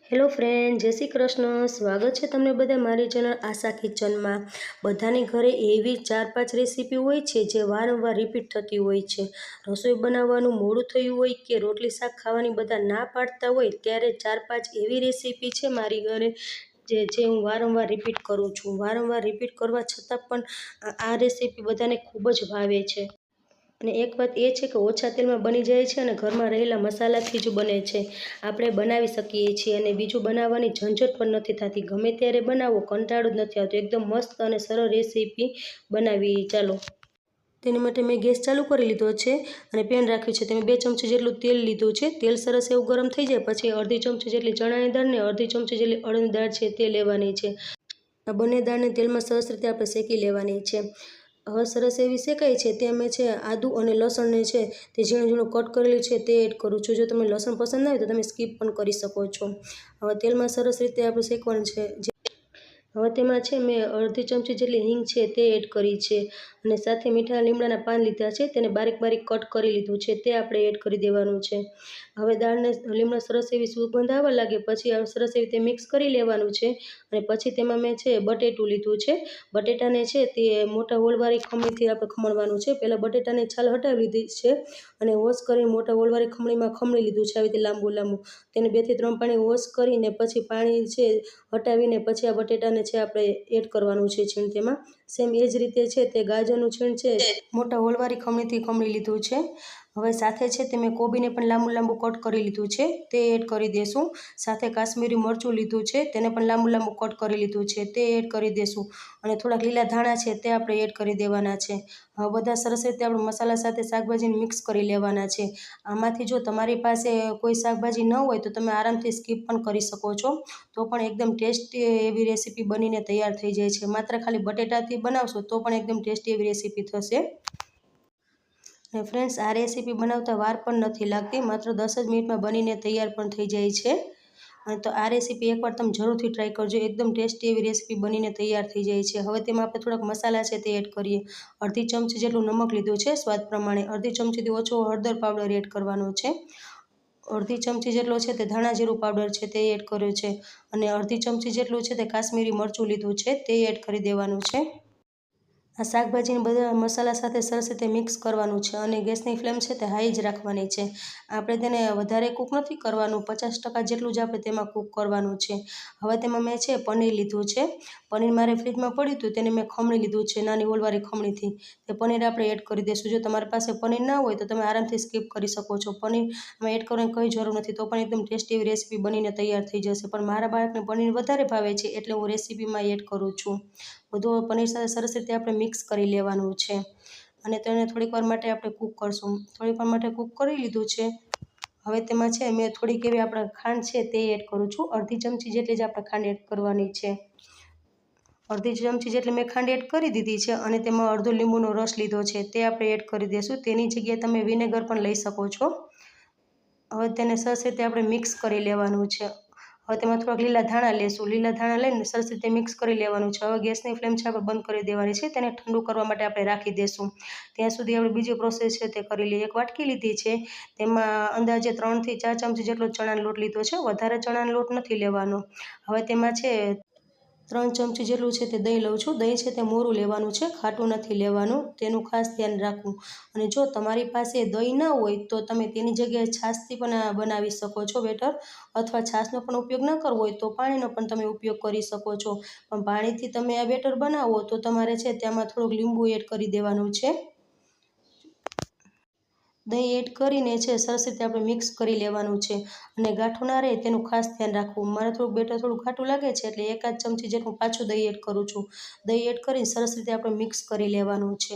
Hello friend, જય શ્રી કૃષ્ણ. સ્વાગત છે તમને બધા મારી ચેનલ આશા કિચનમાં. બધાની ઘરે એવી 4-5 રેસીપી હોય છે જે વારંવાર રિપીટ થતી હોય છે. રસોઈ બનાવવાનું મોડું થયું હોય કે રોટલી શાક ખાવાની બધા ના પાડતા હોય ત્યારે 4-5 એવી રેસીપી છે મારી ઘરે જે હું વારંવાર રિપીટ કરું છું. વારંવાર રિપીટ કરવા છતાં પણ આ રેસીપી બધાને ખૂબ જ ભાવે છે. અને એક વાત એ છે કે ઓછા તેલમાં બની જાય છે અને ઘરમાં રહેલા મસાલાથી જ બને છે. આપણે બનાવી શકીએ છીએ અને બીજું બનાવવાની ઝંઝટ પણ નથી થતી. ગમે ત્યારે બનાવો, કંટાળો જ નથી આવતો. એકદમ મસ્ત અને સરળ રેસીપી બનાવી. ચાલો, તેની માટે મેં ગેસ ચાલુ કરી લીધો છે અને પેન રાખ્યું છે. તેમાં 2 ચમચી જેટલું તેલ લીધું છે. તેલ સરસ એવું ગરમ થઈ જાય પછી અડધી ચમચી જેટલી ચણાની દાળ ને અડધી ચમચી જેટલી અડદની દાળ છે તે લેવાની છે. આ બંને દાળને તેલમાં સરસ રીતે આપણે શેકી લેવાની છે. હવે સરસ એવી શેકાઈ છે તે અમે છે આદુ અને લસણને છે તે ઝીણું ઝીણું કટ કરેલું છે તે એડ કરું છું. જો તમને લસણ પસંદ ના હોય તો તમે સ્કીપ પણ કરી શકો છો. હવે તેલમાં સરસ રીતે આપણે શેકવાનું છે. હવે તેમાં છે મેં અડધી ચમચી જેટલી હિંગ છે તે એડ કરી છે અને સાથે મીઠા લીમડાના પાન લીધા છે, તેને બારીક બારીક કટ કરી લીધું છે તે આપણે એડ કરી દેવાનું છે. હવે દાળને લીમડા સરસ એવી સુગંધ આવવા લાગે પછી સરસ એવી રીતે મિક્સ કરી લેવાનું છે અને પછી તેમાં મેં છે બટેટું લીધું છે. બટેટાને છે તે મોટા હોલવાળી ખમણીથી આપણે ખમણવાનું છે. પહેલાં બટેટાની છાલ હટાવી લીધી છે અને વોશ કરીને મોટા હોલવાળી ખમણીમાં ખમણી લીધું છે આવી રીતે લાંબુ લાંબુ. તેને 2 થી 3 પાણી વોશ કરીને પછી પાણી છે હટાવીને પછી આ બટેટાને છે આપણે એડ કરવાનું છે છીણ તેમાં. સેમ એ જ રીતે છે તે ગાજરનું છીણ છે મોટા હોલવાળી ખમણીથી ખમણી લીધું છે. હવે સાથે છે તે મેં કોબીને પણ લાંબુ લાંબુ કટ કરી લીધું છે તે એડ કરી દેશું. સાથે કાશ્મીરી મરચું લીધું છે તેને પણ લાંબુ લાંબુ કટ કરી લીધું છે તે એડ કરી દેશું અને થોડાક લીલા ધાણા છે તે આપણે એડ કરી દેવાના છે. હવે બધા સરસ રીતે આપણે મસાલા સાથે શાકભાજીને મિક્સ કરી લેવાના છે. આમાંથી જો તમારી પાસે કોઈ શાકભાજી ન હોય તો તમે આરામથી સ્કીપ પણ કરી શકો છો. તો પણ એકદમ ટેસ્ટી એવી રેસીપી બનીને તૈયાર થઈ જાય છે. માત્ર ખાલી બટેટાથી બનાવશો તો પણ એકદમ ટેસ્ટી એવી રેસીપી થશે. અને ફ્રેન્ડ્સ, આ રેસીપી બનાવતા વાર પણ નથી લાગતી. માત્ર 10 જ મિનિટમાં બનીને તૈયાર પણ થઈ જાય છે. અને તો આ રેસીપી એકવાર તમે જરૂરથી ટ્રાય કરજો. એકદમ ટેસ્ટી એવી રેસીપી બનીને તૈયાર થઈ જાય છે. હવે તેમાં આપણે થોડાક મસાલા છે તે એડ કરીએ. અડધી ચમચી જેટલું નમક લીધું છે સ્વાદ પ્રમાણે. અડધી ચમચીથી ઓછો હળદર પાવડર એડ કરવાનો છે. અડધી ચમચી જેટલો છે તે ધાણા જીરું પાવડર છે તે એડ કર્યો છે અને અડધી ચમચી જેટલું છે તે કાશ્મીરી મરચું લીધું છે તે એડ કરી દેવાનું છે. આ શાકભાજીને બધા મસાલા સાથે સરસ રીતે મિક્સ કરવાનું છે અને ગેસની ફ્લેમ છે તે હાઈ જ રાખવાની છે. આપણે તેને વધારે કૂક નથી કરવાનું, 50% જેટલું જ આપણે તેમાં કૂક કરવાનું છે. હવે તેમાં મેં છે પનીર લીધું છે. પનીર મારે ફ્રીજમાં પડ્યું હતું તેને મેં ખમણી લીધું છે નાની હોલવાળી ખમણીથી. તે પનીર આપણે એડ કરી દઈશું. જો તમારી પાસે પનીર ના હોય તો તમે આરામથી સ્કીપ કરી શકો છો. પનીર અમે એડ કરવાની કંઈ જરૂર નથી તો પણ એકદમ ટેસ્ટી એવી રેસીપી બનીને તૈયાર થઈ જશે. પણ મારા બાળકને પનીર વધારે ભાવે છે એટલે હું રેસીપીમાં એડ કરું છું. બધું પનીર સાથે સરસ રીતે આપણે મિક્સ કરી લેવાનું છે અને તેને થોડીક વાર માટે આપણે કૂક કરશું. થોડીક વાર માટે કૂક કરી લીધું છે. હવે તેમાં છે મેં થોડીક એવી આપણે ખાંડ છે તે એડ કરું છું. અડધી ચમચી જેટલી જ આપણે ખાંડ એડ કરવાની છે. અડધી ચમચી જેટલી મેં ખાંડ એડ કરી દીધી છે અને તેમાં અડધો લીંબુનો રસ લીધો છે તે આપણે એડ કરી દઈશું. તેની જગ્યાએ તમે વિનેગર પણ લઈ શકો છો. હવે તેને સરસ રીતે આપણે મિક્સ કરી લેવાનું છે. હવે તેમાં થોડાક લીલા ધાણા લેશું. લીલા ધાણા લઈને સરસ રીતે મિક્સ કરી લેવાનું છે. હવે ગેસની ફ્લેમ છે આપણે બંધ કરી દેવાની છે. તેને ઠંડુ કરવા માટે આપણે રાખી દઈશું. ત્યાં સુધી આપણે બીજી પ્રોસેસ છે તે કરી લઈએ. એક વાટકી લીધી છે તેમાં અંદાજે 3 થી 4 ચમચી જેટલો ચણાનો લોટ લીધો છે. વધારે ચણાનો લોટ નથી લેવાનો. હવે તેમાં છે 3 ચમચી જેટલું છે તે દહીં લઉં છું. દહીં છે તે મોરું લેવાનું છે, ખાટું નથી લેવાનું, તેનું ખાસ ધ્યાન રાખવું. અને જો તમારી પાસે દહીં ના હોય તો તમે તેની જગ્યાએ છાશથી પણ બનાવી શકો છો બેટર, અથવા છાશનો પણ ઉપયોગ ન કરવો હોય તો પાણીનો પણ તમે ઉપયોગ કરી શકો છો. પણ પાણીથી તમે આ બેટર બનાવો તો તમારે છે તેમાં થોડુંક લીંબુ એડ કરી દેવાનું છે. દહીં એડ કરીને છે સરસ રીતે આપણે મિક્સ કરી લેવાનું છે અને ગાંઠો ના રહે તેનું ખાસ ધ્યાન રાખવું. મારે થોડુંક બેટર થોડું ઘાટું લાગે છે એટલે 1 ચમચી જેટલું પાછું દહીં એડ કરું છું. દહીં એડ કરીને સરસ રીતે આપણે મિક્સ કરી લેવાનું છે.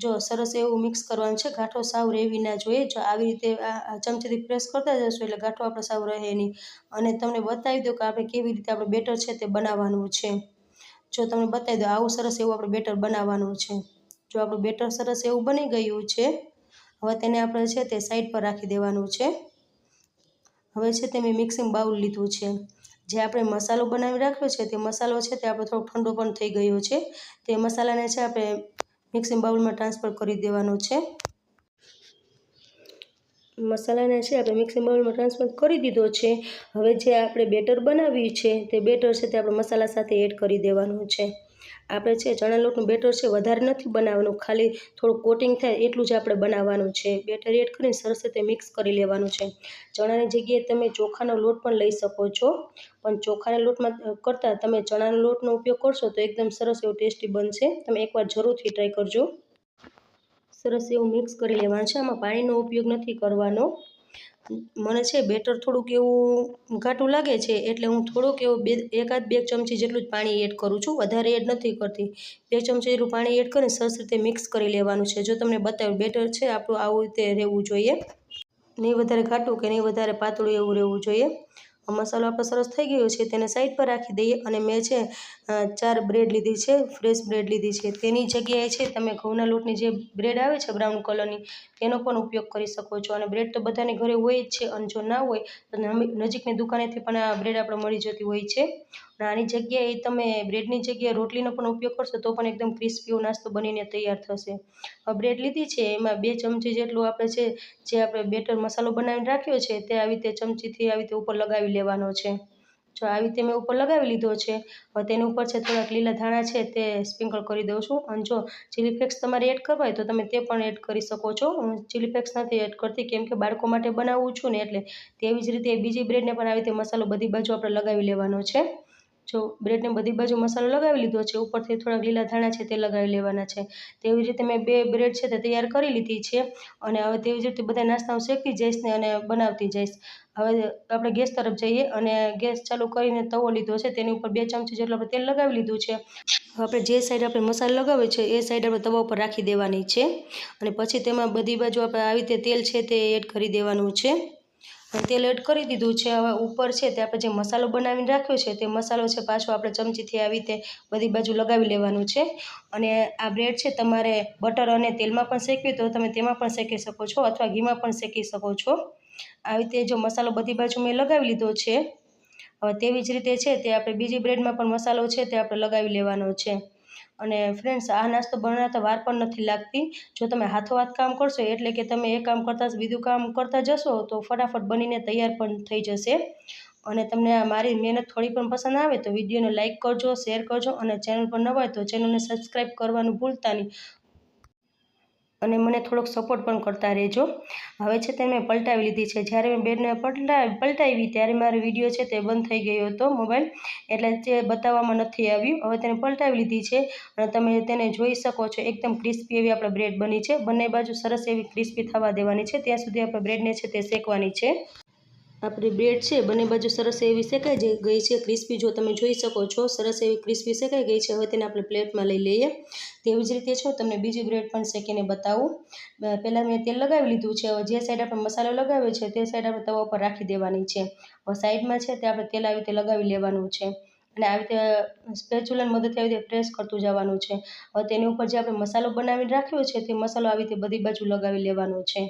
જો સરસ એવું મિક્સ કરવાનું છે. ગાંઠો સાવ રહેવી ના જોઈએ. જો આવી રીતે આ ચમચીથી પ્રેસ કરતા જશું એટલે ગાંઠો આપણે સાવ રહે નહીં. અને તમને બતાવી દઉં કે આપણે કેવી રીતે આપણે બેટર છે તે બનાવવાનું છે. જો તમને બતાવી દઉં આવું સરસ એવું આપણે બેટર બનાવવાનું છે. જો આપણું બેટર સરસ એવું બની ગયું છે. હવે તેને આપણે છે તે સાઈડ પર રાખી દેવાનું છે. હવે છે તે મેં મિક્સિંગ બાઉલ લીધું છે. જે આપણે મસાલો બનાવી રાખ્યો છે તે મસાલો છે તે આપણે થોડોક ઠંડો પણ થઈ ગયો છે. તે મસાલાને છે આપણે મિક્સિંગ બાઉલમાં ટ્રાન્સફર કરી દેવાનો છે. મસાલાને છે આપણે મિક્સિંગ બાઉલમાં ટ્રાન્સફર કરી દીધો છે. હવે જે આપણે બેટર બનાવ્યું છે તે બેટર છે તે આપણે મસાલા સાથે એડ કરી દેવાનું છે. આપણે છે ચણા લોટનું બેટર છે વધારે નથી બનાવવાનું, ખાલી થોડું કોટિંગ થાય એટલું જ આપણે બનાવવાનું છે. બેટર એડ કરીને સરસ રીતે મિક્સ કરી લેવાનું છે. ચણાની જગ્યાએ તમે ચોખાનો લોટ પણ લઈ શકો છો, પણ ચોખાના લોટમાં કરતાં તમે ચણાના લોટનો ઉપયોગ કરશો તો એકદમ સરસ એવું ટેસ્ટી બનશે. તમે એકવાર જરૂરથી ટ્રાય કરજો. સરસ એવું મિક્સ કરી લેવાનું છે. આમાં પાણીનો ઉપયોગ નથી કરવાનો. મને છે બેટર થોડુંક એવું ઘાટું લાગે છે એટલે હું થોડુંક એવું 1-2 ચમચી જેટલું જ પાણી એડ કરું છું, વધારે એડ નથી કરતી. 2 ચમચી જેટલું પાણી એડ કરીને સરસ રીતે મિક્સ કરી લેવાનું છે. જો તમને બતાવ્યું બેટર છે આપણું આવું રીતે રહેવું જોઈએ, નહીં વધારે ઘાટું કે નહીં વધારે પાતળું એવું રહેવું જોઈએ. મસાલો આપણો સરસ થઈ ગયો છે, તેને સાઈડ પર રાખી દઈએ. અને મેં છે 4 બ્રેડ લીધી છે, ફ્રેશ બ્રેડ લીધી છે. તેની જગ્યાએ છે તમે ઘઉંના લોટની જે બ્રેડ આવે છે બ્રાઉન કલરની, તેનો પણ ઉપયોગ કરી શકો છો. અને બ્રેડ તો બધાની ઘરે હોય જ છે, અને જો ના હોય તો નજીકની દુકાનેથી પણ આ બ્રેડ આપણે મળી જતી હોય છે. અને આની જગ્યાએ તમે બ્રેડની જગ્યાએ રોટલીનો પણ ઉપયોગ કરશો તો પણ એકદમ ક્રિસ્પી એવો નાસ્તો બનીને તૈયાર થશે. બ્રેડ લીધી છે, એમાં 2 ચમચી જેટલું આપણે છે જે આપણે બેટર મસાલો બનાવીને રાખ્યો છે તે આવી રીતે ચમચીથી આવી રીતે ઉપર લગાવી લેવાનો છે. જો આવી રીતે મેં ઉપર લગાવી લીધો છે. હવે તેની ઉપર છે થોડાક લીલા ધાણા છે તે સ્પ્રિંકલ કરી દઉં છું. અને જો ચીલી ફ્લેક્સ તમારે એડ કરવા હોય તો તમે તે પણ એડ કરી શકો છો. હું ચીલી ફ્લેક્સ નથી એડ કરતી કેમ કે બાળકો માટે બનાવું છું ને એટલે. તેવી જ રીતે બીજી બ્રેડને પણ આવી રીતે મસાલો બધી બાજુ આપણે લગાવી લેવાનો છે. જો બ્રેડને બધી બાજુ મસાલો લગાવી લીધો છે, ઉપરથી થોડાક લીલા ધાણા છે તે લગાવી લેવાના છે. તેવી રીતે મેં 2 બ્રેડ છે તે તૈયાર કરી લીધી છે. અને હવે તેવી જ રીતે બધા નાસ્તા હું શેકતી જઈશ ને અને બનાવતી જઈશ. હવે આપણે ગેસ તરફ જઈએ અને ગેસ ચાલુ કરીને તવો લીધો છે, તેની ઉપર 2 ચમચી જેટલું આપણે તેલ લગાવી લીધું છે. આપણે જે સાઈડ આપણે મસાલો લગાવ્યો છે એ સાઈડ આપણે તવા ઉપર રાખી દેવાની છે. અને પછી તેમાં બધી બાજુ આપણે આવી રીતે તેલ છે તે એડ કરી દેવાનું છે. અને તેલ એડ કરી દીધું છે. હવે ઉપર છે તે આપણે જે મસાલો બનાવીને રાખ્યો છે તે મસાલો છે પાછો આપણે ચમચીથી આવી રીતે બધી બાજુ લગાવી લેવાનું છે. અને આ બ્રેડ છે તમારે બટર અને તેલમાં પણ શેકવી તો તમે તેમાં પણ શેકી શકો છો, અથવા ઘીમાં પણ શેકી શકો છો. આવી રીતે જો મસાલો બધી બાજુ મેં લગાવી લીધો છે. હવે તેવી જ રીતે છે તે આપણે બીજી બ્રેડમાં પણ મસાલો છે તે આપણે લગાવી લેવાનો છે. અને ફ્રેન્ડ્સ, આ નાસ્તો બનાવતા વાર પણ નથી લાગતી. જો તમે હાથોહાથ કામ કરશો એટલે કે તમે એક કામ કરતાં બીજું કામ કરતા જશો તો ફટાફટ બનીને તૈયાર પણ થઈ જશે. અને તમને આ મારી મહેનત થોડી પણ પસંદ આવે તો વિડીયોને લાઇક કરજો, શેર કરજો, અને ચેનલ પર નવા હોય તો ચેનલને સબસ્ક્રાઈબ કરવાનું ભૂલતા નહીં. અને મને થોડોક સપોર્ટ પણ કરતા રહેજો. હવે છે તે મેં પલટાવી લીધી છે. જ્યારે મેં બ્રેડને પલટાવી ત્યારે મારો વિડીયો છે તે બંધ થઈ ગયો હતો મોબાઈલ, એટલે તે બતાવવામાં નથી આવ્યું. હવે તેને પલટાવી લીધી છે અને તમે તેને જોઈ શકો છો એકદમ ક્રિસ્પી એવી આપણે બ્રેડ બની છે. બંને બાજુ સરસ એવી ક્રિસ્પી થવા દેવાની છે, ત્યાં સુધી આપણે બ્રેડને છે તે શેકવાની છે. આપણી બ્રેડ છે બંને બાજુ સરસ એવી શેકાઈ ગઈ છે, ક્રિસ્પી. જો તમે જોઈ શકો છો સરસ એવી ક્રિસ્પી શેકાઈ ગઈ છે. હવે તેને આપણે પ્લેટમાં લઈ લઈએ. તેવી જ રીતે છે તમને બીજી બ્રેડ પણ શેકીને બતાવું. પહેલાં મેં તેલ લગાવી લીધું છે. હવે જે સાઈડ આપણે મસાલો લગાવ્યો છે તે સાઈડ આપણે તવા ઉપર રાખી દેવાની છે. હવે સાઈડમાં છે તે આપણે તેલ આવી રીતે લગાવી લેવાનું છે. અને આવી રીતે સ્પેચ્યુલાની મદદથી આવી રીતે પ્રેસ કરતું જવાનું છે. હવે તેની ઉપર જે આપણે મસાલો બનાવીને રાખ્યો છે તે મસાલો આવી રીતે બધી બાજુ લગાવી લેવાનો છે.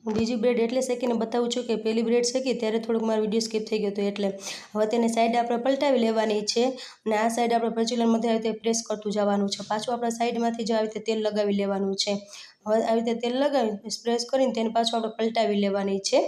હું બીજી બ્રેડ એટલે શેકીને બતાવું છું કે પહેલી બ્રેડ શેકી ત્યારે થોડુંક મારો વિડીયો સ્કીપ થઈ ગયો હતો એટલે. હવે તેને સાઈડ આપણે પલટાવી લેવાની છે અને આ સાઈડ આપણે સ્પેચ્યુલાની મદદથી આવી રીતે પ્રેસ કરતું જવાનું છે. પાછું આપણે સાઈડમાંથી જ આવી રીતે તેલ લગાવી લેવાનું છે. હવે આવી રીતે તેલ લગાવી પ્રેસ કરીને તેને પાછું આપણે પલટાવી લેવાની છે,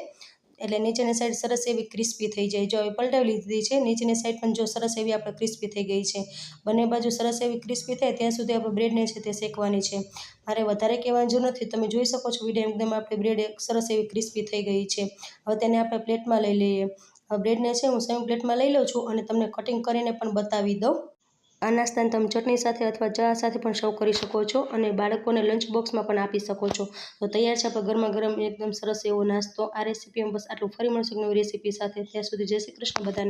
એટલે નીચેની સાઈડ સરસ એવી ક્રિસ્પી થઈ જાય. જો હવે પલટાવી લીધી છે, નીચેની સાઈડ પણ જો સરસ એવી આપણે ક્રિસ્પી થઈ ગઈ છે. બંને બાજુ સરસ એવી ક્રિસ્પી થાય ત્યાં સુધી આપણે બ્રેડને છે તે શેકવાની છે. મારે વધારે કહેવાની જરૂર નથી, તમે જોઈ શકો છો વિડીયો એકદમ આપણી બ્રેડ સરસ એવી ક્રિસ્પી થઈ ગઈ છે. હવે તેને આપણે પ્લેટમાં લઈ લઈએ. હવે બ્રેડને છે હું સેમ પ્લેટમાં લઈ લઉં છું અને તમને કટિંગ કરીને પણ બતાવી દઉં. આ નાસ્તાને તમે ચટણી સાથે અથવા ચા સાથે પણ સર્વ કરી શકો છો અને બાળકોને લંચ બોક્સમાં પણ આપી શકો છો. તો તૈયાર છે આપણે ગરમા ગરમ એકદમ સરસ એવો નાસ્તો. આ રેસીપીમાં બસ આટલું. ફરી મળશું નવી રેસીપી સાથે. ત્યાં સુધી જય શ્રી કૃષ્ણ બધાને.